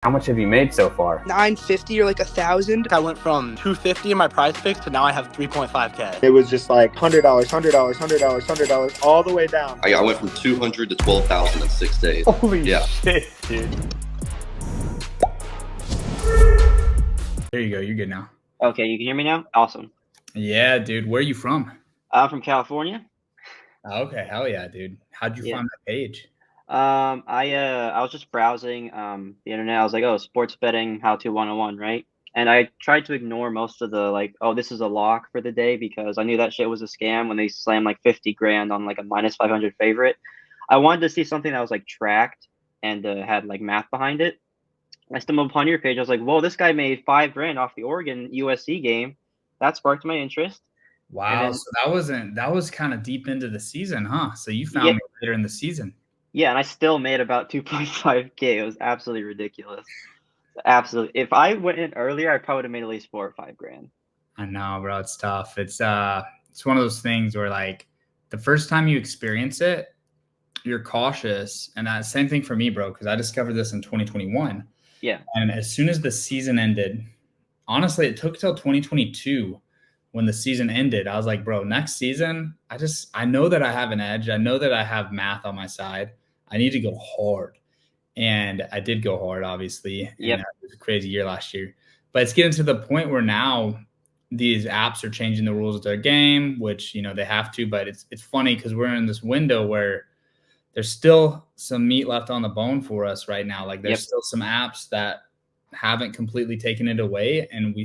How much have you made so far? 950 or like 1,000. I went from 250 in my Prizepicks to now I have 3.5K. It was just like $100, $100, $100, $100, all the way down. I went from 200 to 12,000 in 6 days. Holy shit, dude. There you go. You're good now. Okay, you can hear me now? Awesome. Yeah, dude. Where are you from? I'm from California. Okay, hell yeah, dude. How'd you find that page? I was just browsing the internet. I was like, oh, sports betting how to 101, right? And I tried to ignore most of the like, oh, this is a lock for the day, because I knew that shit was a scam when they slammed like 50 grand on like a minus 500 favorite. I wanted to see something that was like tracked and had like math behind it. I stumbled upon your page. I was like, whoa, this guy made 5 grand off the Oregon USC game. That sparked my interest. Wow. then, So that was kind of deep into the season, huh? So you found me later in the season. Yeah, and I still made about 2.5K. It was absolutely ridiculous. Absolutely. If I went in earlier, I probably would have made at least 4 or 5 grand. I know, bro. It's tough. It's one of those things where like the first time you experience it, you're cautious. And that same thing for me, bro, because I discovered this in 2021. Yeah. And as soon as the season ended, honestly, it took till 2022 when the season ended. I was like, bro, next season, I know that I have an edge. I know that I have math on my side. I need to go hard. And I did go hard, obviously. Yeah. It was a crazy year last year. But it's getting to the point where now these apps are changing the rules of their game, which, you know, they have to. But it's funny because we're in this window where there's still some meat left on the bone for us right now. Like there's still some apps that haven't completely taken it away. And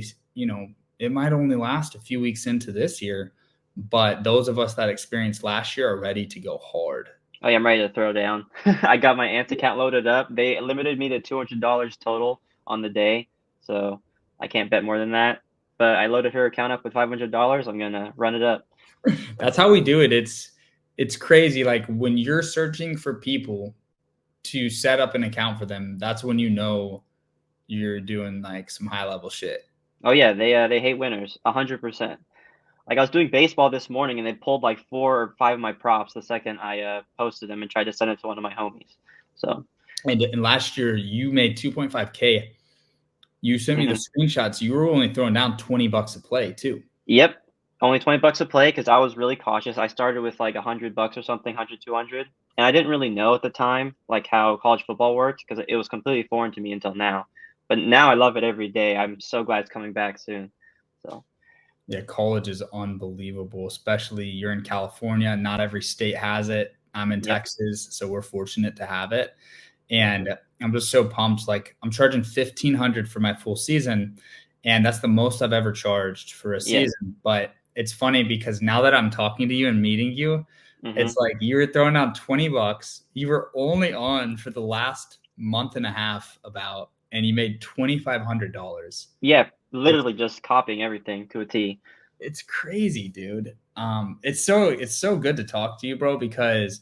it might only last a few weeks into this year. But those of us that experienced last year are ready to go hard. Oh, yeah, I'm ready to throw down. I got my Ant account loaded up. They limited me to $200 total on the day, so I can't bet more than that. But I loaded her account up with $500. I'm gonna run it up. That's how we do it. It's crazy. Like when you're searching for people to set up an account for them, that's when you know you're doing like some high level shit. Oh yeah, they hate winners, 100%. Like I was doing baseball this morning and they pulled like 4 or 5 of my props the second I posted them and tried to send it to one of my homies. So and last year you made 2.5K. You sent me the screenshots. You were only throwing down $20 a play too. Yep. Only $20 a play because I was really cautious. I started with like $100 or something, 100, 200. And I didn't really know at the time like how college football worked because it was completely foreign to me until now. But now I love it every day. I'm so glad it's coming back soon. So yeah, college is unbelievable, especially you're in California. Not every state has it. I'm in Texas, so we're fortunate to have it. And I'm just so pumped. Like I'm charging $1,500 for my full season, and that's the most I've ever charged for a season. But it's funny because now that I'm talking to you and meeting you, it's like you were throwing out $20. You were only on for the last month and a half and you made $2,500. Yeah. Literally just copying everything to a T. It's crazy, dude. It's so good to talk to you, bro, because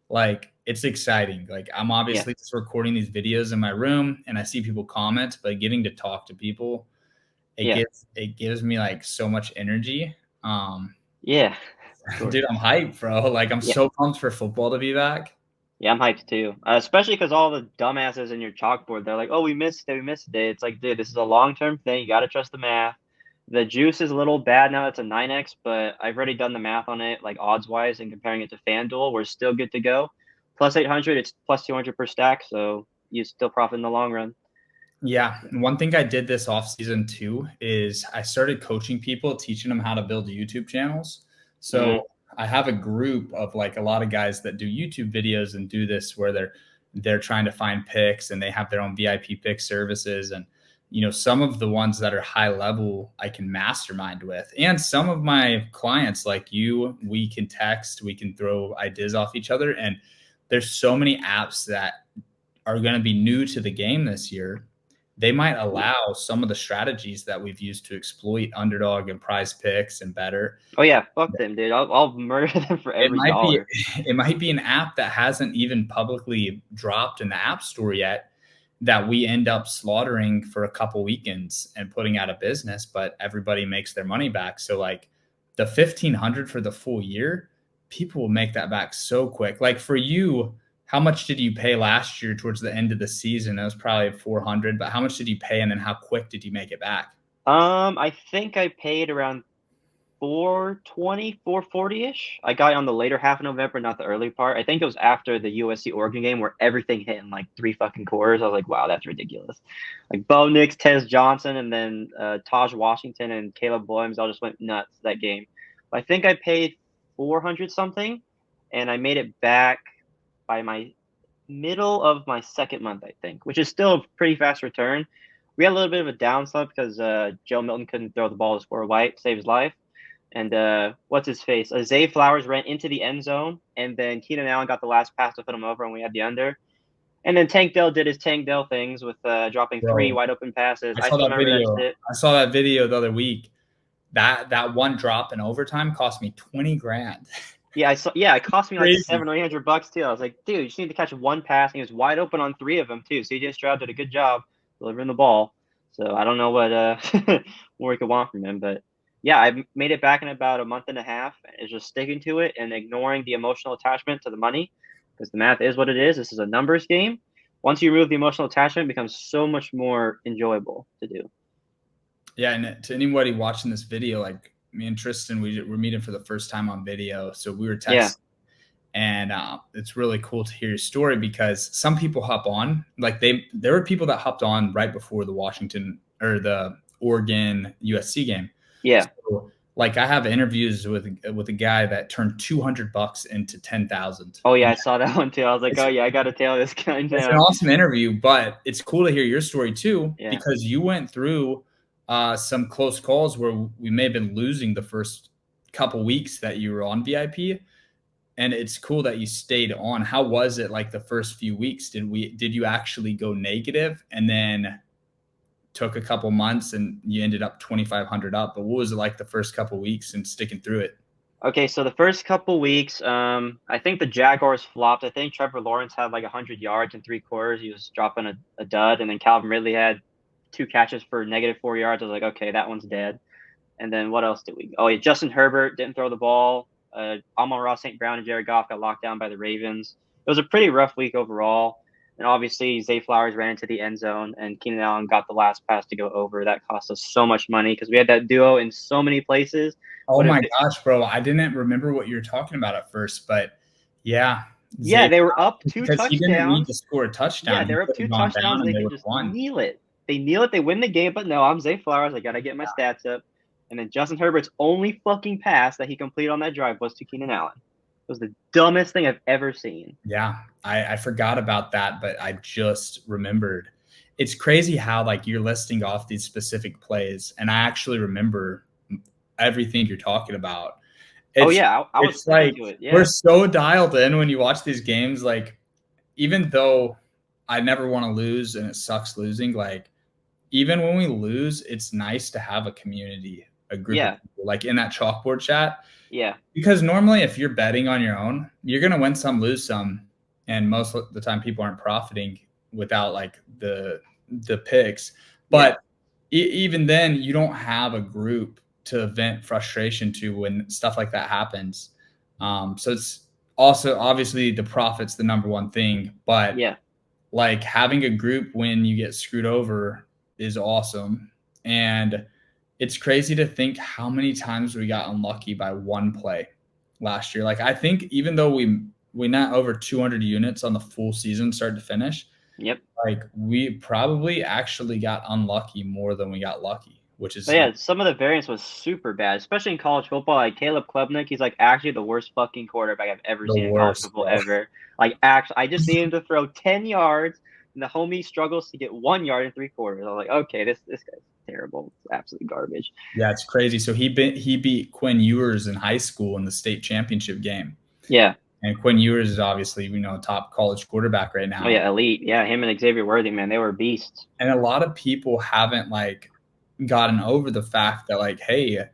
like it's exciting. Like I'm obviously just recording these videos in my room and I see people comment, but getting to talk to people, it gives me like so much energy. Yeah. Dude, I'm hyped, bro. Like I'm so pumped for football to be back. Yeah, I'm hyped too. Especially because all the dumbasses in your chalkboard, they're like, oh, we missed it. It's like, dude, this is a long-term thing. You got to trust the math. The juice is a little bad now. It's a 9X, but I've already done the math on it, like odds-wise, and comparing it to FanDuel. We're still good to go. Plus 800, it's plus 200 per stack, so you still profit in the long run. Yeah. One thing I did this offseason too is I started coaching people, teaching them how to build YouTube channels. So I have a group of like a lot of guys that do YouTube videos and do this where they're trying to find picks and they have their own VIP pick services. And, you know, some of the ones that are high level, I can mastermind with. And some of my clients like you, we can text, we can throw ideas off each other. And there's so many apps that are going to be new to the game this year. They might allow some of the strategies that we've used to exploit Underdog and Prizepicks and better. Oh yeah, fuck them, dude. I'll murder them for every dollar. It might be an app that hasn't even publicly dropped in the App Store yet that we end up slaughtering for a couple weekends and putting out of business, but everybody makes their money back. So like the $1,500 for the full year, people will make that back so quick. Like for you, how much did you pay last year towards the end of the season? It was probably 400, but how much did you pay, and then how quick did you make it back? I think I paid around 420, 440-ish. I got it on the later half of November, not the early part. I think it was after the USC Oregon game where everything hit in like 3 fucking quarters. I was like, wow, that's ridiculous. Like Bo Nix, Tez Johnson, and then Taj Washington and Caleb Williams all just went nuts that game. But I think I paid 400 something, and I made it back by my middle of my second month, I think, which is still a pretty fast return. We had a little bit of a downslope because Joe Milton couldn't throw the ball to score White, save his life. And what's his face? Zay Flowers ran into the end zone, and then Keenan Allen got the last pass to put him over, and we had the under. And then Tank Dell did his Tank Dell things with dropping 3 wide open passes. I saw that remember video. that shit. I saw that video the other week. That one drop in overtime cost me $20,000. Yeah, I saw. Yeah, it cost me like Crazy. $700 or $800 too. I was like, dude, you just need to catch one pass. And he was wide open on 3 of them too. CJ Stroud did a good job delivering the ball. So I don't know what more we could want from him, but yeah, I made it back in about a month and a half. It's just sticking to it and ignoring the emotional attachment to the money, because the math is what it is. This is a numbers game. Once you remove the emotional attachment, it becomes so much more enjoyable to do. Yeah, and to anybody watching this video, like me and Tristan, we're meeting for the first time on video, so we were texting. Yeah. And it's really cool to hear your story, because some people hop on, like there were people that hopped on right before the Washington or the Oregon USC game. Yeah. So, like I have interviews with a guy that turned $200 into 10,000. Oh yeah, I saw that one too. I was like, oh yeah, I got to tell this guy now. It's an awesome interview, but it's cool to hear your story too, Yeah. because you went through some close calls where we may have been losing the first couple weeks that you were on VIP. And it's cool that you stayed on. How was it like the first few weeks? Did you actually go negative and then took a couple months and you ended up 2,500 up? But what was it like the first couple weeks and sticking through it? Okay, so the first couple weeks, I think the Jaguars flopped. I think Trevor Lawrence had like 100 yards in 3 quarters. He was dropping a dud. And then Calvin Ridley had 2 catches for -4 yards. I was like, okay, that one's dead. And then what else did we? Oh yeah, Justin Herbert didn't throw the ball. Amon-Ra St. Brown and Jared Goff got locked down by the Ravens. It was a pretty rough week overall. And obviously, Zay Flowers ran into the end zone, and Keenan Allen got the last pass to go over. That cost us so much money because we had that duo in so many places. Oh my gosh, bro. I didn't remember what you were talking about at first, but yeah. Yeah, they were up 2 touchdowns. He didn't need to score a touchdown. Yeah, they were up 2 touchdowns, and they could just kneel it. They kneel it, they win the game, but no, I'm Zay Flowers. I got to get my stats up. And then Justin Herbert's only fucking pass that he completed on that drive was to Keenan Allen. It was the dumbest thing I've ever seen. Yeah, I forgot about that, but I just remembered. It's crazy how like you're listing off these specific plays, and I actually remember everything you're talking about. I was like to it. Yeah. We're so dialed in when you watch these games. Like, even though I never want to lose and it sucks losing, like even when we lose, it's nice to have a community, a group of people, like in that chalkboard chat. Yeah. Because normally if you're betting on your own, you're going to win some, lose some. And most of the time people aren't profiting without like the picks. But even then, you don't have a group to vent frustration to when stuff like that happens. So it's also obviously the profit's the number one thing. But like having a group when you get screwed over is awesome. And it's crazy to think how many times we got unlucky by one play last year. Like I think even though we net over 200 units on the full season start to finish, like we probably actually got unlucky more than we got lucky, which is some of the variance was super bad, especially in college football. Like Caleb Klubnik, he's like actually the worst fucking quarterback I've ever seen in college football ever. Like actually, I just need him to throw 10 yards, and the homie struggles to get 1 yard in 3 quarters. I'm like, okay, this guy's terrible. It's absolute garbage. Yeah, it's crazy. So he beat Quinn Ewers in high school in the state championship game. Yeah. And Quinn Ewers is obviously, top college quarterback right now. Oh yeah, elite. Yeah, him and Xavier Worthy, man, they were beasts. And a lot of people haven't like gotten over the fact that like, hey,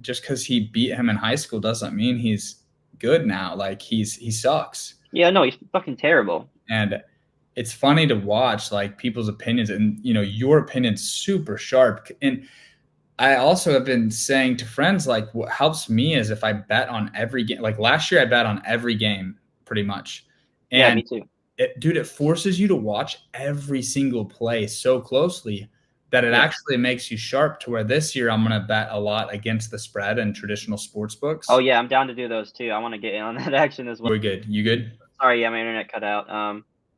just because he beat him in high school doesn't mean he's good now. Like he sucks. Yeah, no, he's fucking terrible. And it's funny to watch like people's opinions, and your opinion's super sharp. And I also have been saying to friends, like, what helps me is if I bet on every game. Like last year I bet on every game pretty much, Yeah, And me too. Dude, it forces you to watch every single play so closely that it Yeah. actually makes you sharp to where this year I'm going to bet a lot against the spread and traditional sports books. Oh yeah, I'm down to do those too. I want to get in on that action as well. We're good. You good? Sorry, yeah, my internet cut out.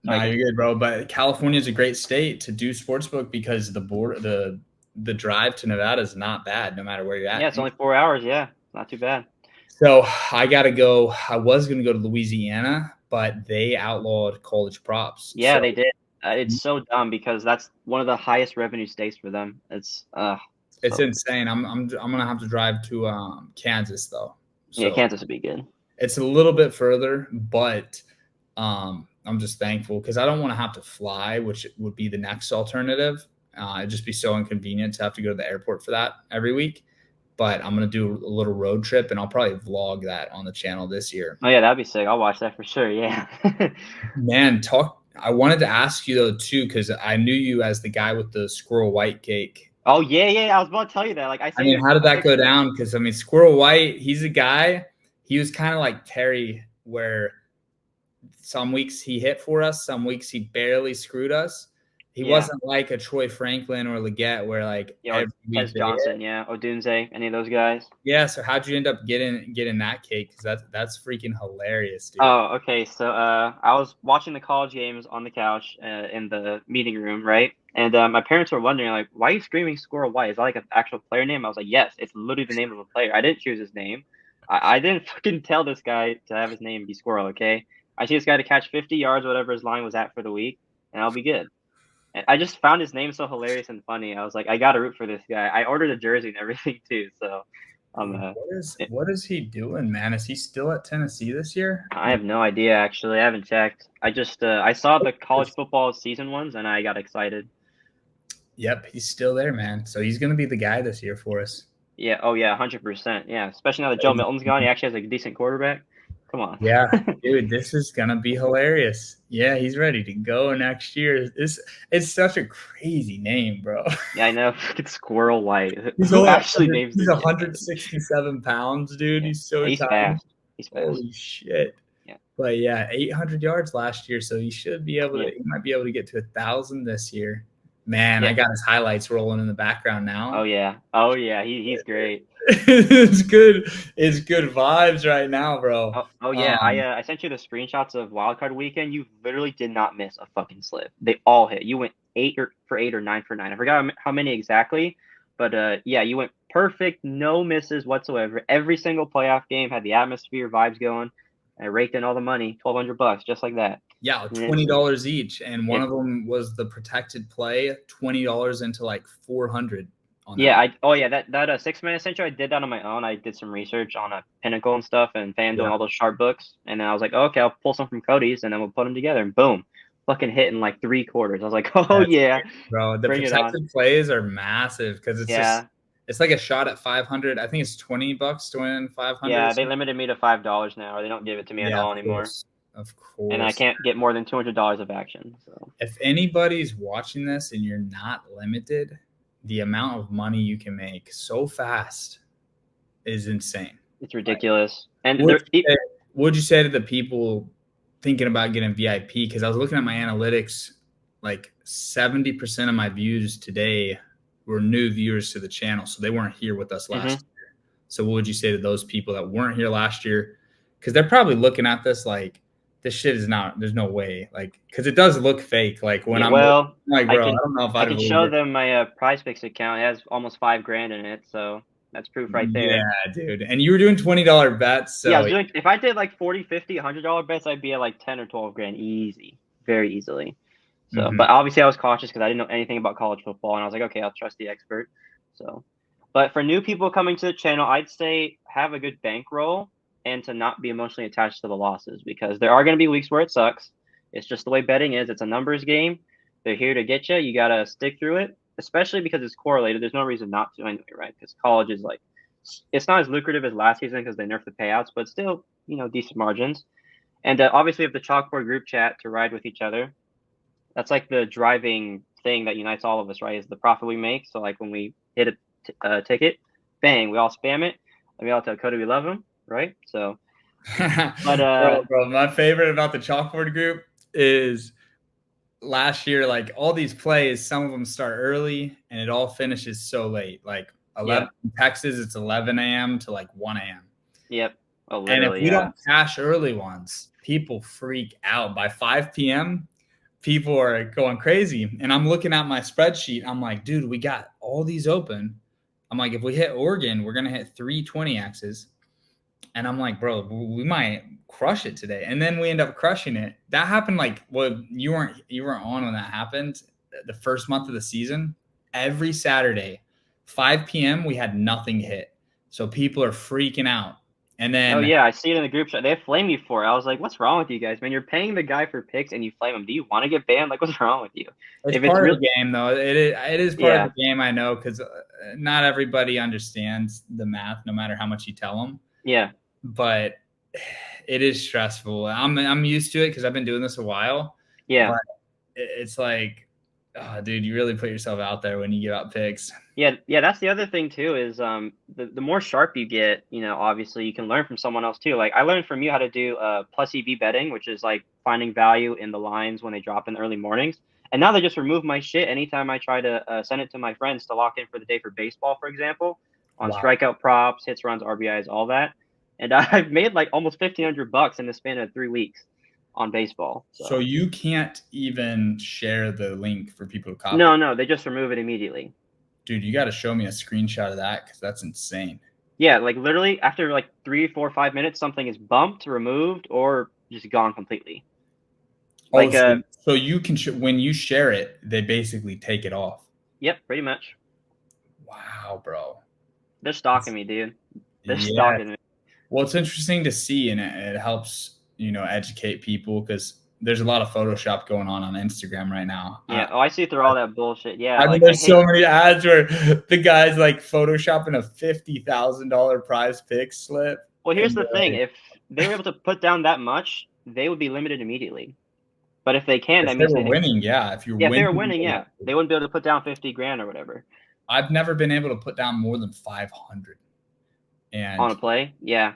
No, you're good, bro. But California is a great state to do sportsbook because the drive to Nevada is not bad, no matter where you're at. Yeah, it's only 4 hours. Yeah, not too bad. So I gotta go. I was gonna go to Louisiana, but they outlawed college props. Yeah, So they did. It's so dumb because that's one of the highest revenue states for them. It's insane. I'm gonna have to drive to Kansas though. So yeah, Kansas would be good. it's a little bit further, but I'm just thankful because I don't want to have to fly, which would be the next alternative. It'd just be so inconvenient to have to go to the airport for that every week. But I'm going to do a little road trip, and I'll probably vlog that on the channel this year. Oh, yeah, that'd be sick. I'll watch that for sure, yeah. Man, I wanted to ask you, though, too, because I knew you as the guy with the squirrel white cake. Oh, yeah, I was about to tell you that. Like, I mean, how did that go down? Because, I mean, Squirrel White, he's a guy. He was kind of like Terry, where some weeks he hit for us, some weeks he barely screwed us. He wasn't like a Troy Franklin or Leggett where like Wes Johnson, Odunze, any of those guys. Yeah, so how'd you end up getting that cake? Because that's freaking hilarious, dude. Oh, okay. So I was watching the college games on the couch in the meeting room, right? And my parents were wondering, like, why are you screaming Squirrel White? Is that like an actual player name? I was like, yes, it's literally the name of a player. I didn't choose his name. I didn't fucking tell this guy to have his name be Squirrel, okay? I see this guy to catch 50 yards, whatever his line was at for the week, and I'll be good. And I just found his name so hilarious and funny. I was like, I got to root for this guy. I ordered a jersey and everything, too, so... what is he doing, man? Is he still at Tennessee this year? I have no idea, actually. I haven't checked. I just I saw the college football season ones, and I got excited. Yep, he's still there, man. So he's going to be the guy this year for us. Yeah. Oh, yeah. 100%. Yeah. Especially now that Joe Milton's gone, he actually has a decent quarterback. Come on. Yeah, dude, this is going to be hilarious. Yeah, he's ready to go next year. It's such a crazy name, bro. Yeah, I know. It's Squirrel White. He's actually names he's 167 pounds, dude. Yeah. He's so he's tiny. fast. He's fast. Holy shit. Yeah. But yeah, 800 yards last year, so he should be able to. He might be able to get to 1,000 this year. Man, I got his highlights rolling in the background now. Oh yeah, he's great. It's good. It's good vibes right now, bro. Oh yeah, I sent you the screenshots of wildcard weekend. You literally did not miss a fucking slip. They all hit. You went 8 for 8 or 9 for 9. I forgot how many exactly, but yeah, you went perfect, no misses whatsoever. Every single playoff game had the atmosphere, vibes going. I raked in all the money, $1,200, just like that. Yeah, $20 each, and one of them was the protected play, $20 into like 400. Yeah, that 6 minute century, I did that on my own. I did some research on a Pinnacle and stuff, and FanDuel and all those sharp books, and then I was like, okay, I'll pull some from Cody's, and then we'll put them together, and boom, fucking hit in like 3 quarters. I was like, oh yeah, bro, the protected plays are massive because it's just. It's like a shot at 500. I think it's $20 to win 500. Yeah, they limited me to $5 now, or they don't give it to me at all anymore. Of course. And I can't get more than $200 of action. So if anybody's watching this and you're not limited, the amount of money you can make so fast is insane. It's ridiculous. And what'd you say to the people thinking about getting VIP? Because I was looking at my analytics, like 70% of my views today were new viewers to the channel, so they weren't here with us last year. So what would you say to those people that weren't here last year? Because they're probably looking at this like, this shit is not, there's no way. Like, because it does look fake. Like when I'm like, bro, I don't know if I can show them my Prizepicks account. It has almost $5,000 in it, so that's proof right there. Yeah, dude. And you were doing $20 bets. So yeah, I was doing, if I did like 40, 50, $100 bets, I'd be at like 10 or 12 grand easy, very easily. So, but obviously I was cautious because I didn't know anything about college football, and I was like, okay, I'll trust the expert. So, but for new people coming to the channel, I'd say have a good bankroll and to not be emotionally attached to the losses, because there are going to be weeks where it sucks. It's just the way betting is. It's a numbers game. They're here to get you. You got to stick through it, especially because it's correlated. There's no reason not to anyway, right? Because college is like, it's not as lucrative as last season because they nerfed the payouts, but still, decent margins. And obviously we have the chalkboard group chat to ride with each other. That's like the driving thing that unites all of us, right? Is the profit we make. So like when we hit a ticket, bang, we all spam it, and we all tell Cody we love him, right? So But bro, my favorite about the chalkboard group is last year, like all these plays, some of them start early and it all finishes so late. Like 11 in Texas, it's 11 a.m. to like 1 a.m. Yep. Oh, And if literally, we don't cash early ones, people freak out. By 5 p.m., people are going crazy. And I'm looking at my spreadsheet. I'm like, dude, we got all these open. I'm like, if we hit Oregon, we're going to hit 320Xs. And I'm like, bro, we might crush it today. And then we end up crushing it. That happened like, well, you weren't on when that happened. The first month of the season, every Saturday, 5 p.m., we had nothing hit. So people are freaking out. And then, oh yeah, I see it in the group chat. They flame you for it. I was like, "What's wrong with you guys, man? You're paying the guy for picks and you flame him. Do you want to get banned? Like, what's wrong with you?" it's part of the game, though. It is part of the game, I know, because not everybody understands the math, no matter how much you tell them. Yeah. But it is stressful. I'm used to it because I've been doing this a while. Yeah. But it's like, oh, dude, you really put yourself out there when you give out picks. Yeah, that's the other thing too is the more sharp you get, obviously you can learn from someone else too. Like I learned from you how to do plus EV betting, which is like finding value in the lines when they drop in the early mornings. And now they just remove my shit anytime I try to send it to my friends to lock in for the day for baseball, for example, on strikeout props, hits, runs, RBIs, all that. And I've made like almost $1,500 in the span of 3 weeks on baseball. So you can't even share the link for people to copy? No, they just remove it immediately. Dude, you got to show me a screenshot of that because that's insane. Yeah, like literally after like 3, 4, 5 minutes, something is bumped, removed, or just gone completely. Like, so you can when you share it, they basically take it off. Yep, pretty much. Wow, bro. They're stalking me, dude. They're stalking me. Well, it's interesting to see, and it helps, educate people because there's a lot of Photoshop going on Instagram right now. Yeah. I see through all that bullshit. Yeah. I mean, there's so many ads where the guy's like photoshopping a $50,000 prize pick slip. Well, here's the thing. If they were able to put down that much, they would be limited immediately. But if they can, that means they were winning. Yeah. If they were winning, yeah. They wouldn't be able to put down 50 grand or whatever. I've never been able to put down more than 500. And on a play, yeah.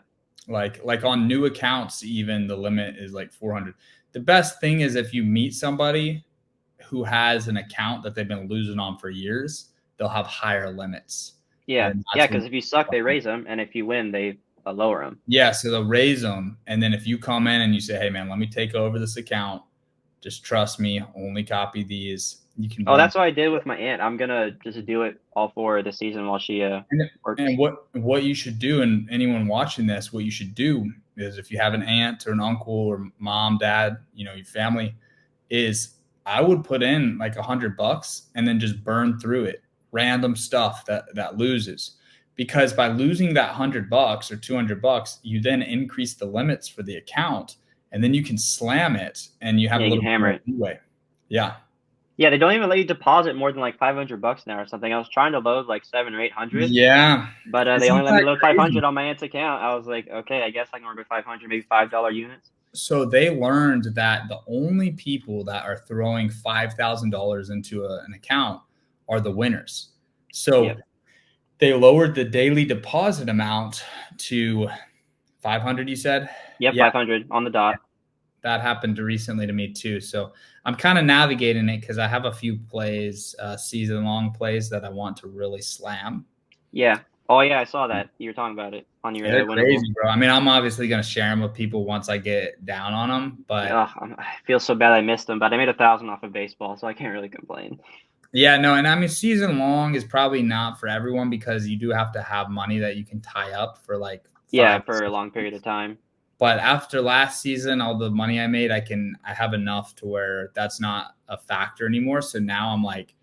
Like on new accounts, even the limit is like 400. The best thing is if you meet somebody who has an account that they've been losing on for years, they'll have higher limits. Yeah, because if you suck, they raise them, and if you win, they lower them. Yeah, so they'll raise them, and then if you come in and you say, "Hey, man, let me take over this account. Just trust me. Only copy these." You can. Oh, that's what I did with my aunt. I'm gonna just do it all for the season while she works. And what you should do, and anyone watching this, what you should do is if you have an aunt or an uncle or mom, dad, your family, is I would put in like $100 and then just burn through it, random stuff that loses, because by losing that $100 or $200, you then increase the limits for the account, and then you can slam it and you have a little hammer it leeway. Yeah. Yeah, they don't even let you deposit more than like $500 now or something. I was trying to load like 700 or 800. Yeah, but they only let me load 500 on my aunt's account. I was like, okay, I guess I can order 500, maybe $5 units. So they learned that the only people that are throwing $5,000 into an account are the winners. So they lowered the daily deposit amount to 500. You said? Yep, yeah, 500 on the dot. That happened recently to me too. So I'm kind of navigating it because I have a few plays, season-long plays that I want to really slam. Yeah. Oh, yeah, I saw that. You were talking about it on your They're crazy, bro. I mean, I'm obviously going to share them with people once I get down on them. But I feel so bad I missed them. But I made 1,000 off of baseball, so I can't really complain. Yeah, no, and I mean, season-long is probably not for everyone because you do have to have money that you can tie up for like for a long period of time. But after last season, all the money I made, I have enough to where that's not a factor anymore. So now I'm like,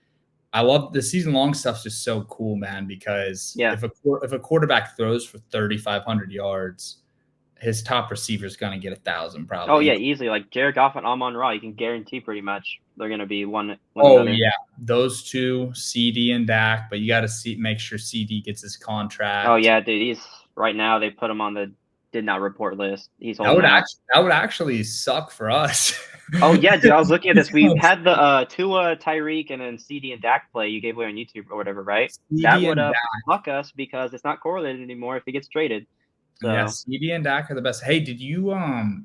I love the season long stuff's just so cool, man, because if a quarterback throws for 3,500 yards, his top receiver is going to get 1,000 probably. Oh, yeah, easily. Like Jared Goff and Amon-Ra, you can guarantee pretty much they're going to be one another. Yeah, those two, CD and Dak, but you got to make sure CD gets his contract. Oh, yeah, dude, right now they put him on the did not report list. That would actually suck for us. Oh yeah, dude. I was looking at this. We had the Tua, Tyreek, and then CD and Dak play you gave away on YouTube or whatever, right? That would fuck us because it's not correlated anymore if he gets traded. So Yeah, CD and Dak are the best. Hey, did you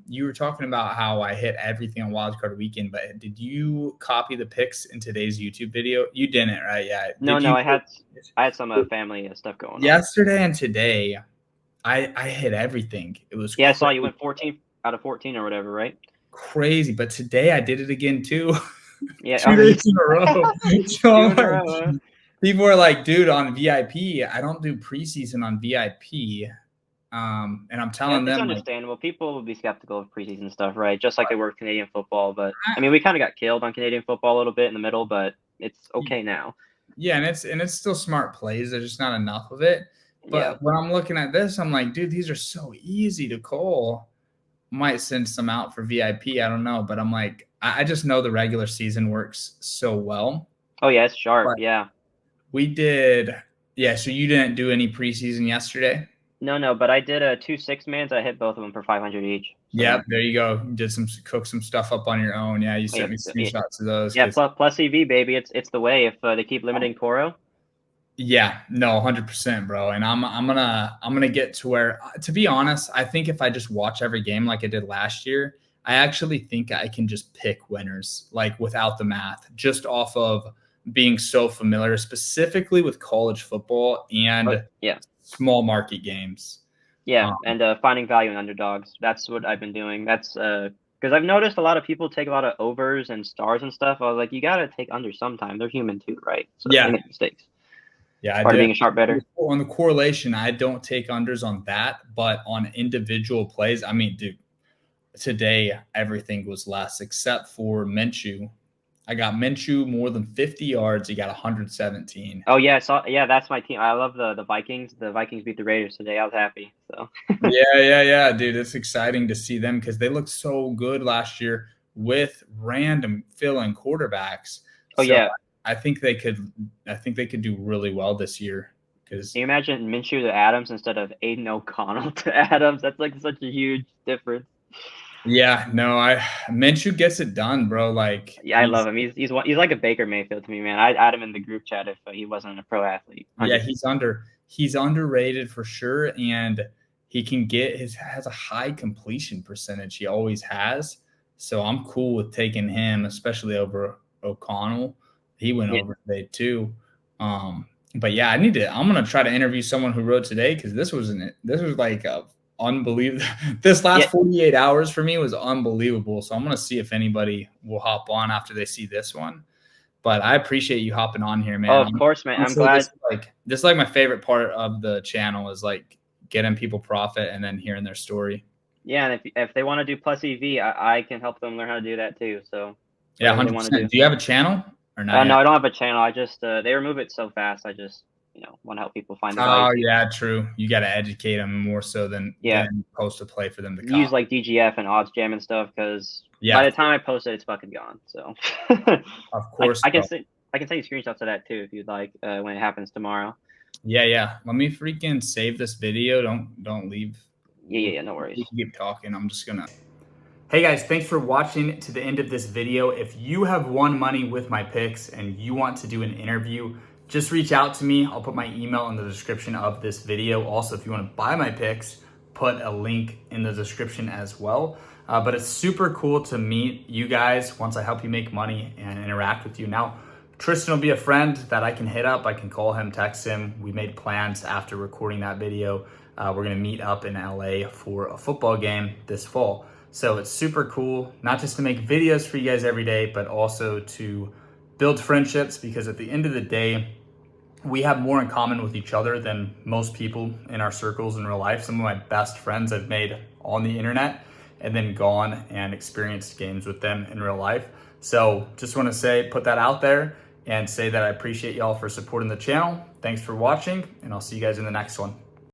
you were talking about how I hit everything on Wildcard Weekend, but did you copy the picks in today's YouTube video? You didn't, right? Yeah. no, Did no, you? I had some family stuff going on. Yesterday and today, I hit everything. It was Yeah, I saw you went 14 out of 14 or whatever, right? crazy. But today I did it again too. Yeah, 2 days in a row. So Two I'm in a like, row, huh? people are like, dude, on VIP, I don't do preseason on VIP. And I'm Yeah, telling it's them, like, understandable. People will be skeptical of preseason stuff, right? Just like they were with Canadian football. But I mean, we kind of got killed on Canadian football a little bit in the middle, but it's okay now. yeah, and it's still smart plays. There's just not enough of it. Yeah. But when I'm looking at this, I'm like, dude, these are so easy to call. Might send some out for VIP. I don't know, but I'm like, I just know the regular season works so well. Oh yeah, it's sharp. But Yeah. we did. Yeah. So you didn't do any preseason yesterday? No, but I did 2 6-mans. I hit both of them for 500 each. So. Yep. There you go. You did cook some stuff up on your own. Yeah. You sent me screenshots of those. Yeah. Plus EV, baby. It's the way if they keep limiting Toro. Yeah, no, 100%, bro. And I'm gonna get to where, to be honest, I think if I just watch every game like I did last year, I actually think I can just pick winners like without the math, just off of being so familiar, specifically with college football and small market games. Yeah, and finding value in underdogs. That's what I've been doing. That's because I've noticed a lot of people take a lot of overs and stars and stuff. I was like, you got to take unders sometime. They're human too, right? So yeah, they make mistakes. Yeah, part of being a sharp bettor. On the correlation, I don't take unders on that, but on individual plays, I mean, dude, today everything was less except for Minshew. I got Minshew more than 50 yards. He got 117. Oh yeah, yeah, that's my team. I love the Vikings. The Vikings beat the Raiders today. I was happy. So yeah, dude, it's exciting to see them because they looked so good last year with random fill-in quarterbacks. Oh yeah. I think they could do really well this year. Because can you imagine Minshew to Adams instead of Aiden O'Connell to Adams? That's like such a huge difference. Yeah, no, Minshew gets it done, bro. Like, yeah, I love him. He's like a Baker Mayfield to me, man. I'd add him in the group chat if he wasn't a pro athlete. 100%. Yeah, he's underrated for sure, and he can has a high completion percentage. He always has. So I'm cool with taking him, especially over O'Connell. He went over today too. But yeah, I'm gonna try to interview someone who wrote today because this was like a unbelievable. This last 48 hours for me was unbelievable. So I'm gonna see if anybody will hop on after they see this one. But I appreciate you hopping on here, man. Oh, of course, man. I'm glad. This is like my favorite part of the channel is like getting people profit and then hearing their story. Yeah, and if they want to do plus EV, I can help them learn how to do that too. So yeah, 100%. Do you have a channel? Or not no, I don't have a channel. I just they remove it so fast. I just want to help people find the value. Oh yeah, true. You got to educate them more so than post a play for them to use like DGF and odds jam and stuff because by the time I post it, it's fucking gone. So of course, I can send you screenshots of that too if you'd like when it happens tomorrow. Yeah. Let me freaking save this video. Don't leave. Yeah. No worries. You can keep talking. I'm just gonna. Hey guys, thanks for watching to the end of this video. If you have won money with my picks and you want to do an interview, just reach out to me. I'll put my email in the description of this video. Also, if you want to buy my picks, put a link in the description as well. But it's super cool to meet you guys once I help you make money and interact with you. Now, Tristan will be a friend that I can hit up. I can call him, text him. We made plans after recording that video. We're gonna meet up in LA for a football game this fall. So it's super cool, not just to make videos for you guys every day, but also to build friendships because at the end of the day, we have more in common with each other than most people in our circles in real life. Some of my best friends I've made on the internet and then gone and experienced games with them in real life. So just want to put that out there and say that I appreciate y'all for supporting the channel. Thanks for watching, and I'll see you guys in the next one.